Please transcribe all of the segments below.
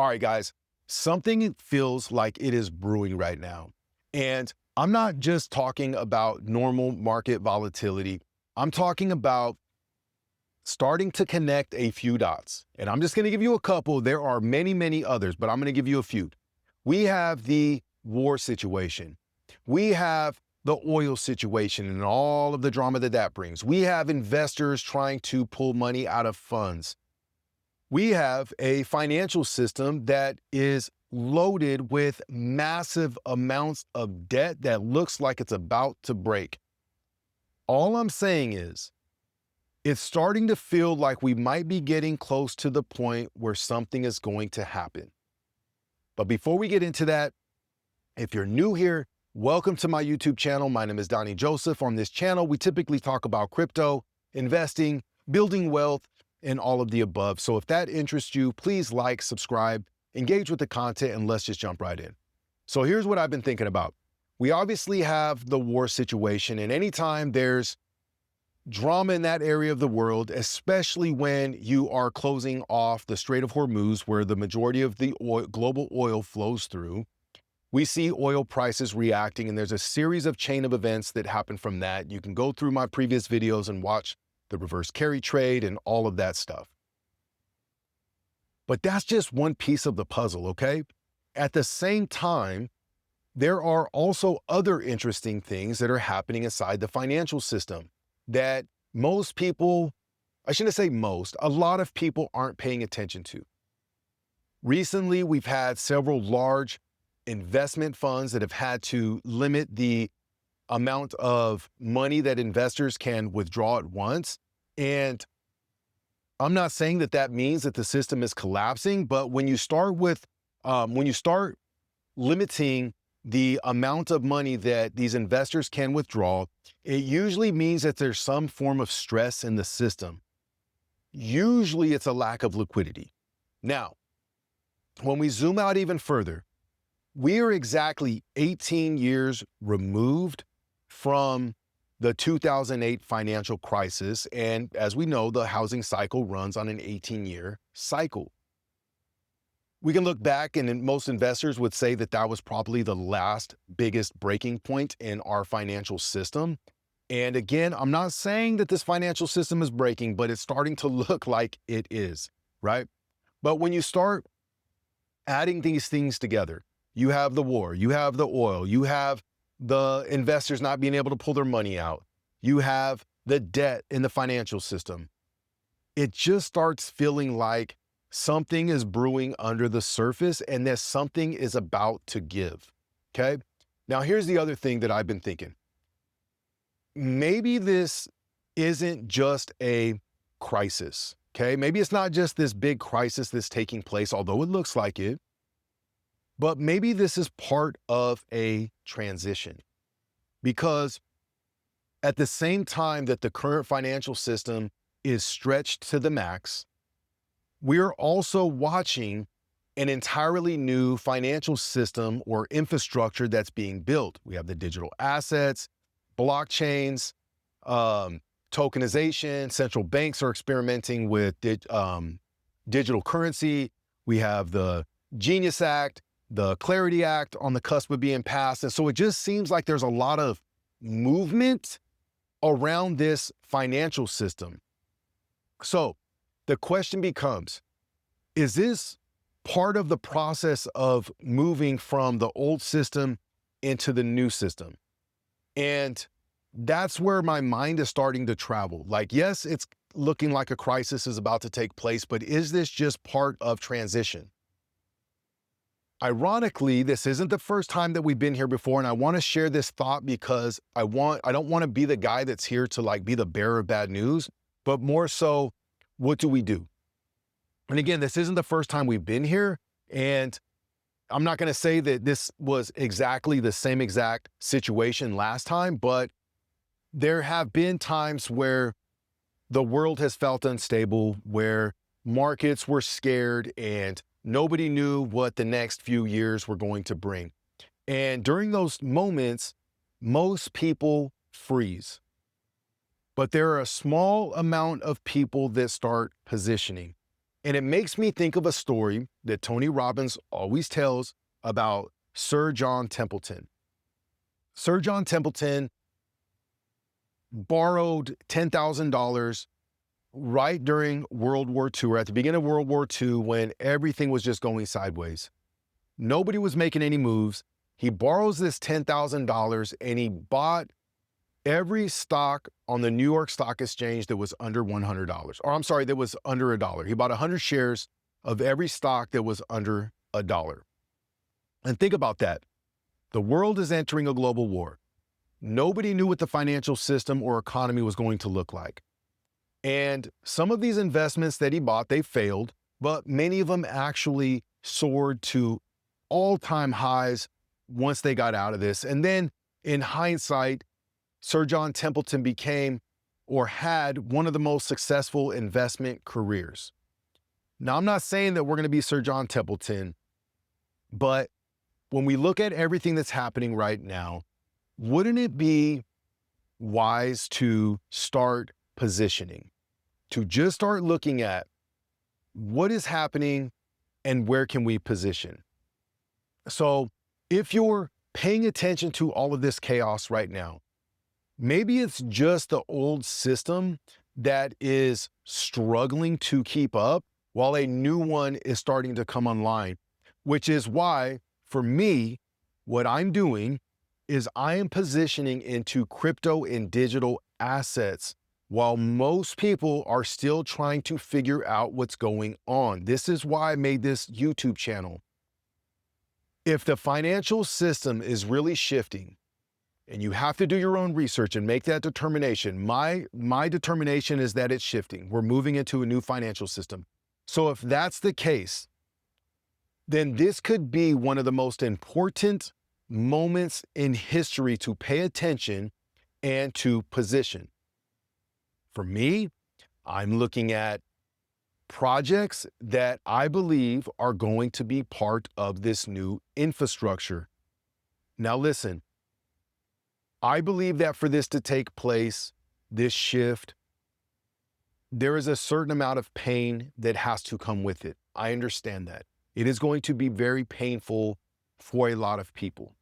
All right, guys, something feels like it is brewing right now. And I'm not just talking about normal market volatility. I'm talking about starting to connect a few dots. And I'm just going to give you a couple. There are many, many others, but I'm going to give you a few. We have the war situation. We have the oil situation and all of the drama that that brings. We have investors trying to pull money out of funds. We have a financial system that is loaded with massive amounts of debt that looks like it's about to break. All I'm saying is, it's starting to feel like we might be getting close to the point where something is going to happen. But before we get into that, if you're new here, welcome to my YouTube channel. My name is Donnie Joseph. On this channel, we typically talk about crypto, investing, building wealth, and all of the above. So if that interests you, please like, subscribe, engage with the content, and let's just jump right in. So here's what I've been thinking about. We obviously have the war situation, and anytime there's drama in that area of the world, especially when you are closing off the Strait of Hormuz, where the majority of the global oil flows through, we see oil prices reacting, and there's a series of chain of events that happen from that. You can go through my previous videos and watch the reverse carry trade and all of that stuff. But that's just one piece of the puzzle, okay? At the same time, there are also other interesting things that are happening inside the financial system that most people, I shouldn't say most, a lot of people aren't paying attention to. Recently, we've had several large investment funds that have had to limit the amount of money that investors can withdraw at once. And I'm not saying that that means that the system is collapsing, but when you start limiting the amount of money that these investors can withdraw, it usually means that there's some form of stress in the system. Usually it's a lack of liquidity. Now, when we zoom out even further, we are exactly 18 years removed from the 2008 financial crisis. And as we know, the housing cycle runs on an 18-year cycle. We can look back, and most investors would say that that was probably the last biggest breaking point in our financial system. And again, I'm not saying that this financial system is breaking, but it's starting to look like it is, right? But when you start adding these things together, you have the war, you have the oil, you have the investors not being able to pull their money out, you have the debt in the financial system. It just starts feeling like something is brewing under the surface and that something is about to give, okay? Now, here's the other thing that I've been thinking. Maybe this isn't just a crisis, okay? Maybe it's not just this big crisis that's taking place, although it looks like it. But maybe this is part of a transition, because at the same time that the current financial system is stretched to the max, we're also watching an entirely new financial system or infrastructure that's being built. We have the digital assets, blockchains, tokenization. Central banks are experimenting with digital currency. We have the Genius Act, the Clarity Act on the cusp of being passed. And so it just seems like there's a lot of movement around this financial system. So the question becomes, is this part of the process of moving from the old system into the new system? And that's where my mind is starting to travel. Like, yes, it's looking like a crisis is about to take place, but is this just part of transition? Ironically, this isn't the first time that we've been here before, and I want to share this thought because I don't want to be the guy that's here to like be the bearer of bad news, but more so, what do we do? And again, this isn't the first time we've been here, and I'm not going to say that this was exactly the same exact situation last time, but there have been times where the world has felt unstable, where markets were scared and nobody knew what the next few years were going to bring. And during those moments, most people freeze. But there are a small amount of people that start positioning. And it makes me think of a story that Tony Robbins always tells about Sir John Templeton. Sir John Templeton borrowed $10,000 right during World War II, or at the beginning of World War II, when everything was just going sideways. Nobody was making any moves. He borrows this $10,000 and he bought every stock on the New York Stock Exchange that was under $100, or I'm sorry, that was under $1. He bought 100 shares of every stock that was under $1. And think about that. The world is entering a global war. Nobody knew what the financial system or economy was going to look like. And some of these investments that he bought, they failed, but many of them actually soared to all-time highs once they got out of this. And then in hindsight, Sir John Templeton became or had one of the most successful investment careers. Now, I'm not saying that we're going to be Sir John Templeton, but when we look at everything that's happening right now, wouldn't it be wise to start positioning, to just start looking at what is happening and where can we position? So if you're paying attention to all of this chaos right now, maybe it's just the old system that is struggling to keep up while a new one is starting to come online, which is why, for me, what I'm doing is I am positioning into crypto and digital assets while most people are still trying to figure out what's going on. This is why I made this YouTube channel. If the financial system is really shifting, and you have to do your own research and make that determination, my determination is that it's shifting. We're moving into a new financial system. So if that's the case, then this could be one of the most important moments in history to pay attention and to position. For me, I'm looking at projects that I believe are going to be part of this new infrastructure. Now listen, I believe that for this to take place, this shift, there is a certain amount of pain that has to come with it. I understand that. It is going to be very painful for a lot of people.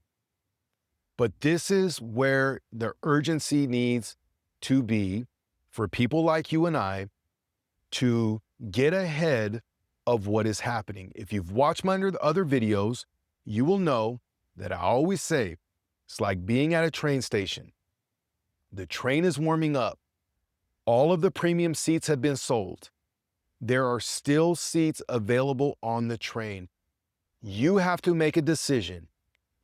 But this is where the urgency needs to be for people like you and I to get ahead of what is happening. If you've watched my other videos, you will know that I always say it's like being at a train station. The train is warming up. All of the premium seats have been sold. There are still seats available on the train. You have to make a decision.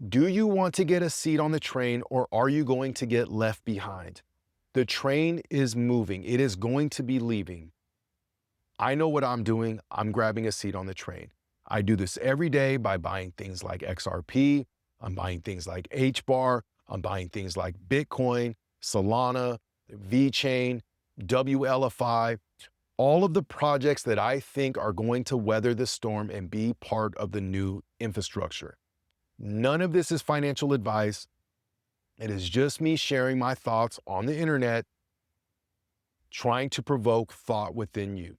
Do you want to get a seat on the train, or are you going to get left behind? The train is moving. It is going to be leaving. I know what I'm doing. I'm grabbing a seat on the train. I do this every day by buying things like XRP. I'm buying things like HBAR. I'm buying things like Bitcoin, Solana, VECHAIN, WLFI, all of the projects that I think are going to weather the storm and be part of the new infrastructure. None of this is financial advice. It is just me sharing my thoughts on the internet, trying to provoke thought within you.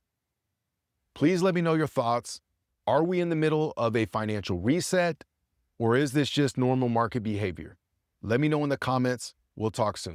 Please let me know your thoughts. Are we in the middle of a financial reset, or is this just normal market behavior? Let me know in the comments. We'll talk soon.